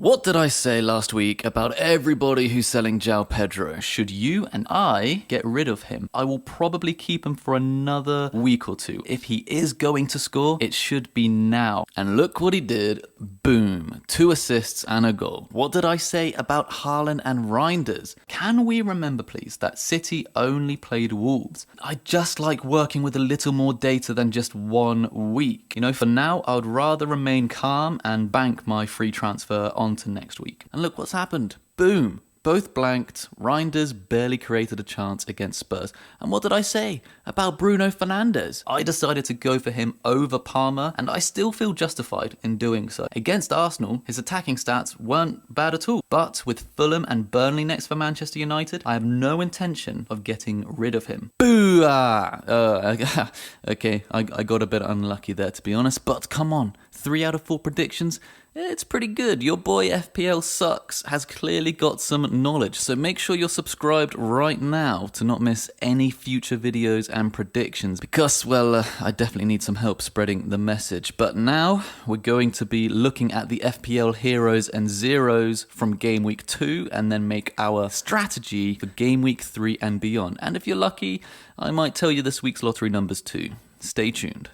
What did I say last week about everybody who's selling Joao Pedro? Should you and I get rid of him? I will probably keep him for another week or two. If he is going to score, it should be now. And look what he did. Boom. 2 assists and a goal. What did I say about Haaland and Reinders? Can we remember, please, that City only played Wolves? I just like working with a little more data than just 1 week. For now, I would rather remain calm and bank my free transfer onto next week. And look what's happened. Boom. Both blanked. Reinders barely created a chance against Spurs. And what did I say about Bruno Fernandes? I decided to go for him over Palmer, and I still feel justified in doing so. Against Arsenal, his attacking stats weren't bad at all. But with Fulham and Burnley next for Manchester United, I have no intention of getting rid of him. Boo! Okay, I got a bit unlucky there, to be honest. But come on, 3 out of 4 predictions. It's pretty good. Your boy FPL Sucks has clearly got some knowledge, so make sure you're subscribed right now to not miss any future videos and predictions because, well, I definitely need some help spreading the message. But now we're going to be looking at the FPL heroes and zeros from game week 2 and then make our strategy for game week 3 and beyond. And if you're lucky, I might tell you this week's lottery numbers too. Stay tuned.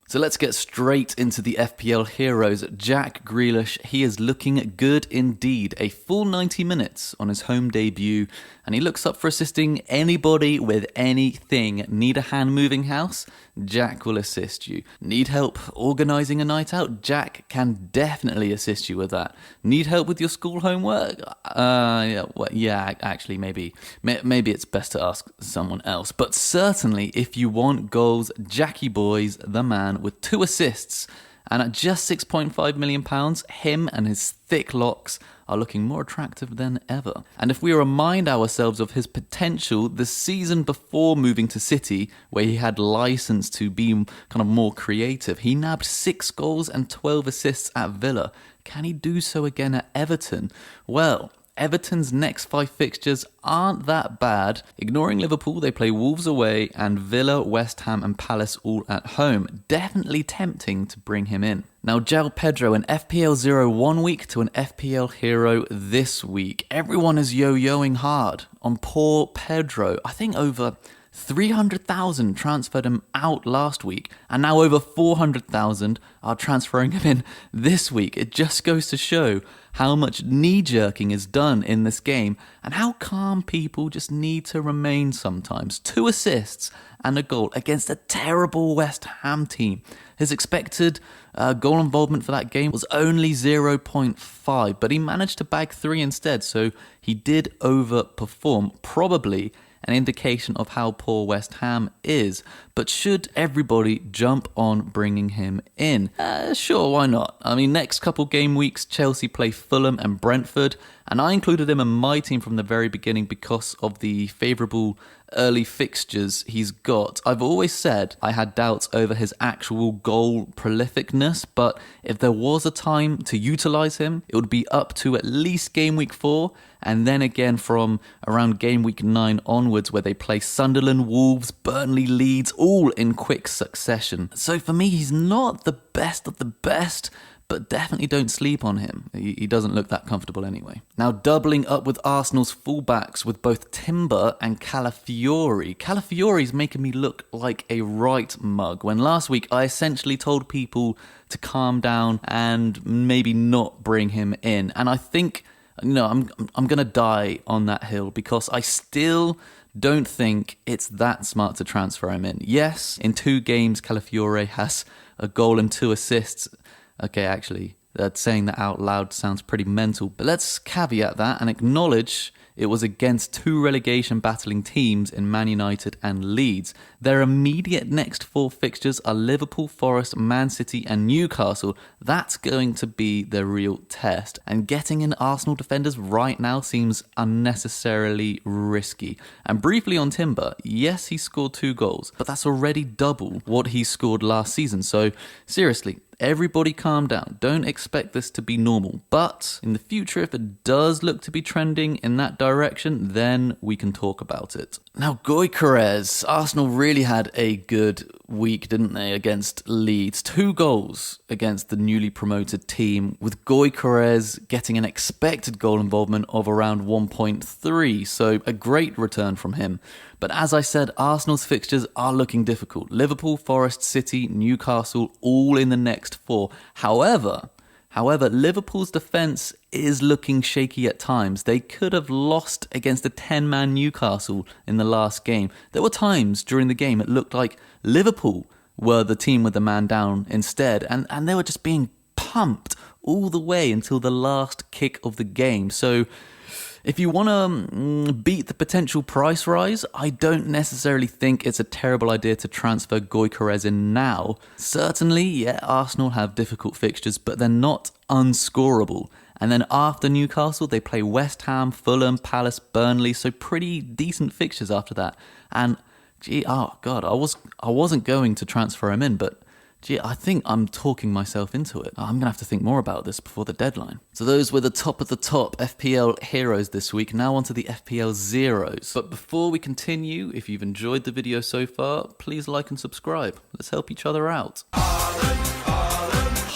So let's get straight into the FPL heroes. Jack Grealish, he is looking good indeed. A full 90 minutes on his home debut, and he looks up for assisting anybody with anything. Need a hand moving house? Jack will assist you. Need help organising a night out? Jack can definitely assist you with that. Need help with your school homework? Actually, maybe it's best to ask someone else. But certainly, if you want goals, Jackie Boy's the man with 2 assists. And at just £6.5 million, him and his thick locks are looking more attractive than ever. And if we remind ourselves of his potential the season before moving to City, where he had license to be kind of more creative, he nabbed 6 goals and 12 assists at Villa. Can he do so again at Everton? Well, Everton's next 5 fixtures aren't that bad. Ignoring Liverpool, they play Wolves away and Villa, West Ham and Palace all at home. Definitely tempting to bring him in. Now, Joao Pedro, an FPL 0 1 week to an FPL hero this week. Everyone is yo-yoing hard on poor Pedro. I think over 300,000 transferred him out last week, and now over 400,000 are transferring him in this week. It just goes to show how much knee-jerking is done in this game and how calm people just need to remain sometimes. 2 assists and a goal against a terrible West Ham team. His expected goal involvement for that game was only 0.5, but he managed to bag 3 instead, so he did overperform, probably an indication of how poor West Ham is. But should everybody jump on bringing him in? Sure, why not? I mean, next couple game weeks, Chelsea play Fulham and Brentford, and I included him in my team from the very beginning because of the favourable early fixtures he's got. I've always said I had doubts over his actual goal prolificness, but if there was a time to utilise him, it would be up to at least game week 4, and then again from around game week 9 onwards, where they play Sunderland, Wolves, Burnley, Leeds, all in quick succession. So for me, he's not the best of the best, but definitely don't sleep on him. He doesn't look that comfortable anyway. Now, doubling up with Arsenal's fullbacks with both Timber and Calafiori. Calafiori's making me look like a right mug, when last week I essentially told people to calm down and maybe not bring him in. And I think, I'm going to die on that hill because I still don't think it's that smart to transfer him in. Yes, in 2 games, Calafiori has a goal and 2 assists. Okay, actually, saying that out loud sounds pretty mental, but let's caveat that and acknowledge it was against 2 relegation battling teams in Man United and Leeds. Their immediate next 4 fixtures are Liverpool, Forest, Man City and Newcastle. That's going to be the real test. And getting in Arsenal defenders right now seems unnecessarily risky. And briefly on Timber, yes, he scored 2 goals, but that's already double what he scored last season. So seriously, everybody calm down. Don't expect this to be normal. But in the future, if it does look to be trending in that direction, then we can talk about it. Now, Gyokeres. Arsenal really had a good week, didn't they, against Leeds? 2 goals against the newly promoted team, with Gyokeres getting an expected goal involvement of around 1.3, so a great return from him. But as I said, Arsenal's fixtures are looking difficult. Liverpool, Forest, City, Newcastle, all in the next 4. However, Liverpool's defence is looking shaky at times. They could have lost against a 10-man Newcastle in the last game. There were times during the game it looked like Liverpool were the team with the man down instead, and they were just being pumped all the way until the last kick of the game. So if you want to beat the potential price rise, I don't necessarily think it's a terrible idea to transfer Gyokeres in now. Certainly, yeah, Arsenal have difficult fixtures, but they're not unscorable. And then after Newcastle, they play West Ham, Fulham, Palace, Burnley, so pretty decent fixtures after that. And I wasn't going to transfer him in, but I think I'm talking myself into it. I'm going to have to think more about this before the deadline. So those were the top of the top FPL heroes this week. Now onto the FPL zeros. But before we continue, if you've enjoyed the video so far, please like and subscribe. Let's help each other out.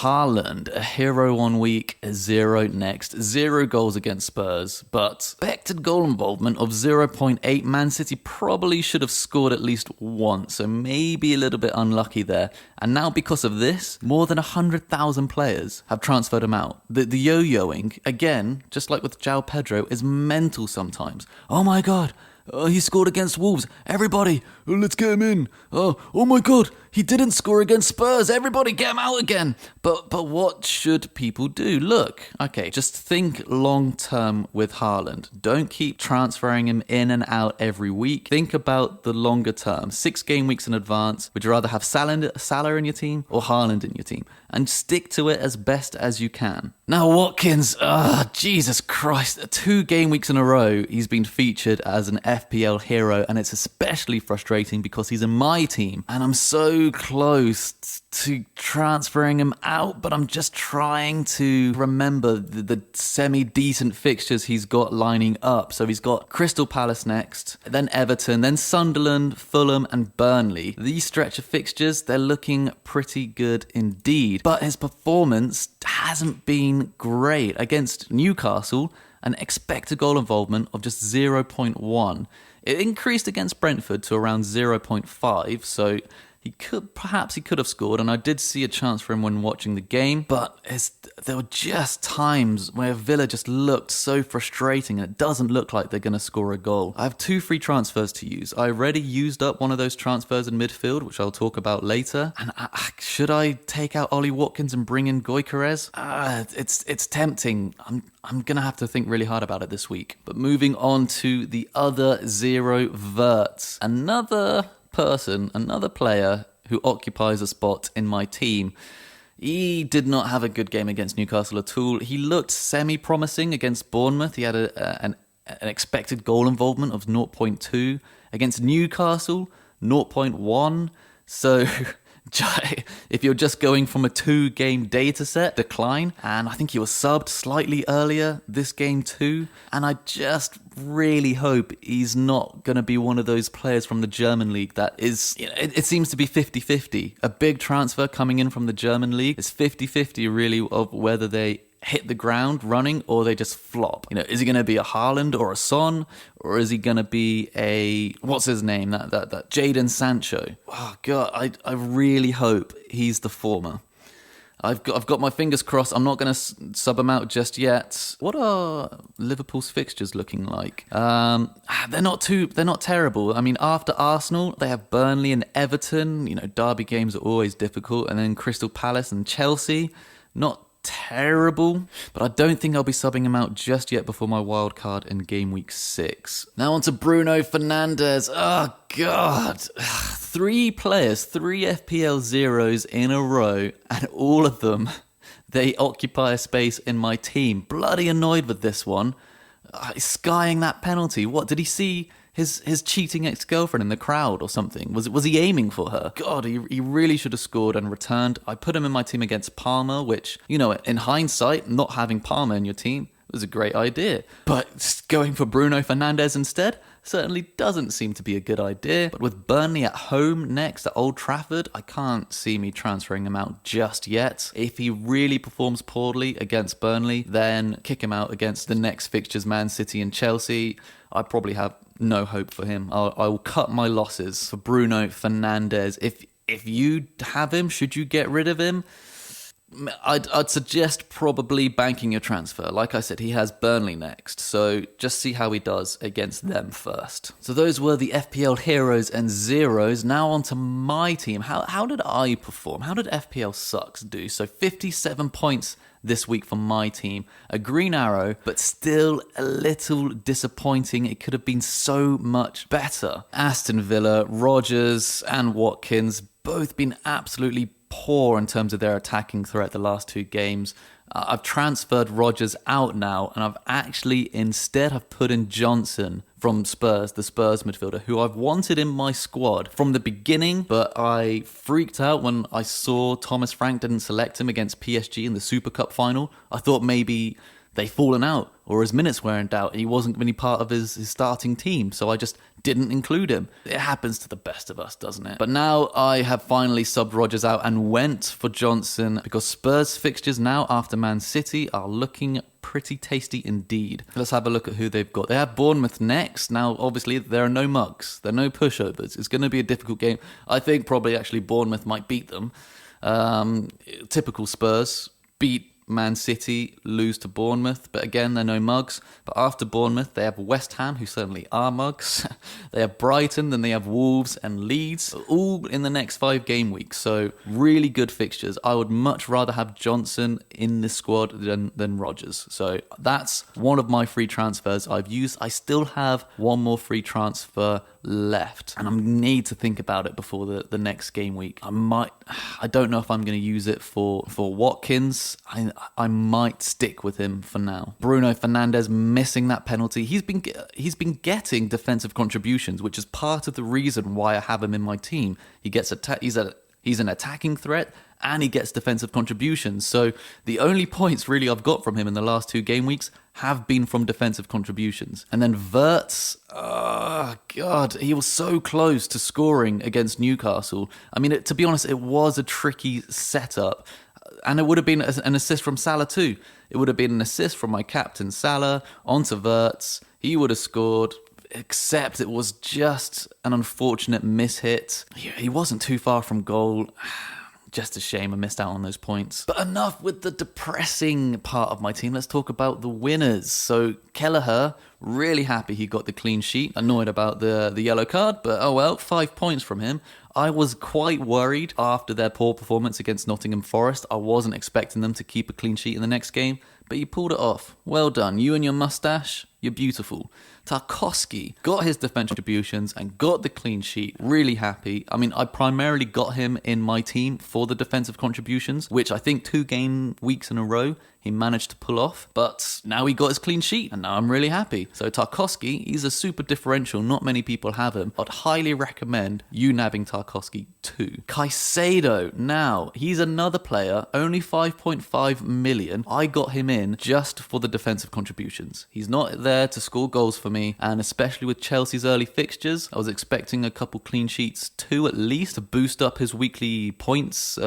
Haaland, a hero 1 week, a 0 next, 0 goals against Spurs, but expected goal involvement of 0.8. Man City probably should have scored at least once, so maybe a little bit unlucky there. And now because of this, more than 100,000 players have transferred him out. The yo-yoing, again, just like with Joao Pedro, is mental sometimes. Oh my god, he scored against Wolves. Everybody, let's get him in. Oh my god, he didn't score against Spurs. Everybody get him out again. But what should people do? Look, okay, just think long term with Haaland. Don't keep transferring him in and out every week. Think about the longer term. 6 game weeks in advance. Would you rather have Salah in your team or Haaland in your team? And stick to it as best as you can. Now Watkins, Jesus Christ, 2 game weeks in a row he's been featured as an FPL hero, and it's especially frustrating because he's in my team and I'm so close to transferring him out, but I'm just trying to remember the semi-decent fixtures he's got lining up. So he's got Crystal Palace next, then Everton, then Sunderland, Fulham and Burnley. These stretch of fixtures, they're looking pretty good indeed, but his performance hasn't been great. Against Newcastle, an expected goal involvement of just 0.1. It increased against Brentford to around 0.5, so he could have scored, and I did see a chance for him when watching the game, but there were just times where Villa just looked so frustrating, and it doesn't look like they're going to score a goal. I have 2 free transfers to use. I already used up one of those transfers in midfield, which I'll talk about later, and should I take out Ollie Watkins and bring in Gyokeres? It's tempting. I'm going to have to think really hard about it this week. But moving on to the other 0, Wirtz. Another player who occupies a spot in my team. He did not have a good game against Newcastle at all. He looked semi-promising against Bournemouth. He had an expected goal involvement of 0.2. Against Newcastle, 0.1. So if you're just going from a 2-game data set, decline. And I think he was subbed slightly earlier this game too. And I just really hope he's not going to be one of those players from the German league that is, it seems to be 50-50. A big transfer coming in from the German league is 50-50 really of whether they hit the ground running or they just flop. Is he going to be a Haaland or a Son, or is he going to be a, what's his name, that Jadon Sancho? Oh god, I really hope he's the former. I've got my fingers crossed. I'm not going to sub him out just yet. What are Liverpool's fixtures looking like? They're not terrible. I mean, after Arsenal, they have Burnley and Everton. Derby games are always difficult, and then Crystal Palace and Chelsea. Not terrible, but I don't think I'll be subbing him out just yet before my wild card in game week 6. Now on to Bruno Fernandes. Oh god, 3 players, 3 FPL zeros in a row, and all of them, they occupy a space in my team. Bloody annoyed with this one. Skying that penalty. What did he see? His cheating ex-girlfriend in the crowd or something? Was he aiming for her? God, he really should have scored and returned. I put him in my team against Palmer, which, in hindsight, not having Palmer in your team was a great idea. But going for Bruno Fernandes instead? certainly doesn't seem to be a good idea. But with Burnley at home next at Old Trafford, I can't see me transferring him out just yet. If he really performs poorly against Burnley, then kick him out against the next fixtures, Man City and Chelsea. I probably have no hope for him. I will cut my losses for Bruno Fernandes. If you have him, should you get rid of him? I'd suggest probably banking your transfer. Like I said, he has Burnley next, so just see how he does against them first. So those were the FPL heroes and zeros. Now on to my team. How did I perform? How did FPL Sucks do? So 57 points this week for my team. A green arrow, but still a little disappointing. It could have been so much better. Aston Villa, Rodgers and Watkins both been absolutely poor in terms of their attacking threat the last two games. I've transferred Rodgers out now, and I've actually instead have put in Johnson from Spurs, the Spurs midfielder, who I've wanted in my squad from the beginning, but I freaked out when I saw Thomas Frank didn't select him against PSG in the Super Cup final. I thought maybe they'd fallen out or his minutes were in doubt. He wasn't going to be part of his starting team, so I just didn't include him. It happens to the best of us, doesn't it? But now I have finally subbed Rodgers out and went for Johnson because Spurs fixtures now after Man City are looking pretty tasty indeed. Let's have a look at who they've got. They have Bournemouth next. Now, obviously, there are no mugs. There are no pushovers. It's going to be a difficult game. I think probably actually Bournemouth might beat them. Typical Spurs. Beat Man City, lose to Bournemouth, but again, they're no mugs. But after Bournemouth, they have West Ham, who certainly are mugs. They have Brighton, then they have Wolves and Leeds, all in the next 5 game weeks. So really good fixtures. I would much rather have Johnson in this squad than Rodgers. So that's one of my free transfers I've used. I still have one more free transfer left, and I need to think about it before the next game week. I don't know if I'm going to use it for Watkins. I might stick with him for now. Bruno Fernandes missing that penalty. He's been getting defensive contributions, which is part of the reason why I have him in my team. He's an attacking threat, and he gets defensive contributions. So the only points really I've got from him in the last 2 game weeks have been from defensive contributions. And then Wirtz, oh God, he was so close to scoring against Newcastle. I mean, to be honest, it was a tricky setup. And it would have been an assist from Salah too. It would have been an assist from my captain Salah onto Wirtz. He would have scored, except it was just an unfortunate mishit. He wasn't too far from goal. Just a shame I missed out on those points. But enough with the depressing part of my team. Let's talk about the winners. So Kelleher, really happy he got the clean sheet. Annoyed about the yellow card, but oh well, 5 points from him. I was quite worried after their poor performance against Nottingham Forest. I wasn't expecting them to keep a clean sheet in the next game, but you pulled it off. Well done. You and your mustache, you're beautiful. Tarkowski got his defense contributions and got the clean sheet. Really happy. I mean, I primarily got him in my team for the defensive contributions, which I think 2 game weeks in a row he managed to pull off. But now he got his clean sheet, and now I'm really happy. So Tarkowski, he's a super differential. Not many people have him. I'd highly recommend you nabbing Tarkowski too. Caicedo, now, he's another player, only 5.5 million. I got him in just for the defensive contributions. He's not there to score goals for me, and especially with Chelsea's early fixtures, I was expecting a couple clean sheets too, at least, to boost up his weekly points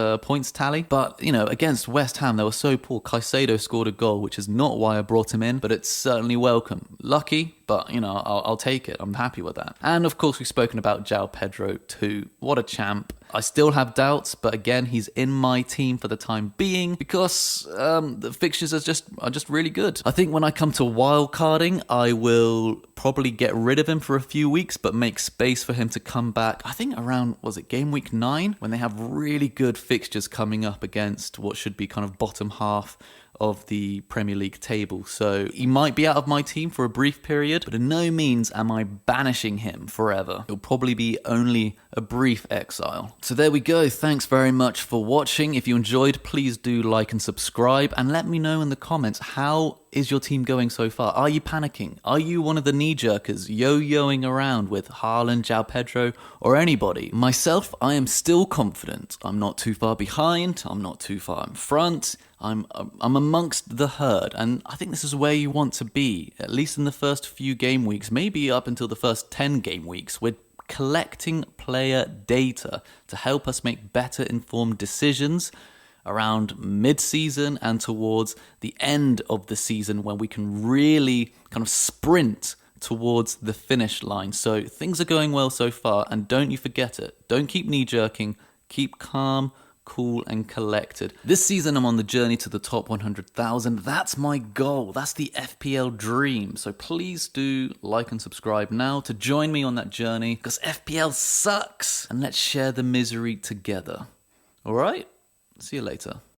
tally. But, you know, against West Ham, they were so poor. Caicedo scored a goal, which is not why I brought him in, but it's certainly welcome. Lucky, but, you know, I'll take it. I'm happy with that. And, of course, we've spoken about Joao Pedro too. What a champ. I still have doubts, but again, he's in my team for the time being because the fixtures are just really good. I think when I come to wildcarding, I will probably get rid of him for a few weeks, but make space for him to come back. I think around, game week 9? When they have really good fixtures coming up against what should be kind of bottom half of the Premier League table. So he might be out of my team for a brief period, but in no means am I banishing him forever. It'll probably be only a brief exile. So there we go. Thanks very much for watching. If you enjoyed, please do like and subscribe, and let me know in the comments how is your team going so far? Are you panicking? Are you one of the knee-jerkers yo-yoing around with Haaland, Joao Pedro, or anybody? Myself, I am still confident. I'm not too far behind. I'm not too far in front. I'm amongst the herd, and I think this is where you want to be, at least in the first few game weeks, maybe up until the first 10 game weeks. We're collecting player data to help us make better informed decisions around mid-season and towards the end of the season, when we can really kind of sprint towards the finish line. So things are going well so far, and don't you forget it. Don't keep knee-jerking. Keep calm, cool and collected. This season I'm on the journey to the top 100,000. That's my goal. That's the FPL dream. So please do like and subscribe now to join me on that journey, because FPL sucks, and let's share the misery together. All right? See you later.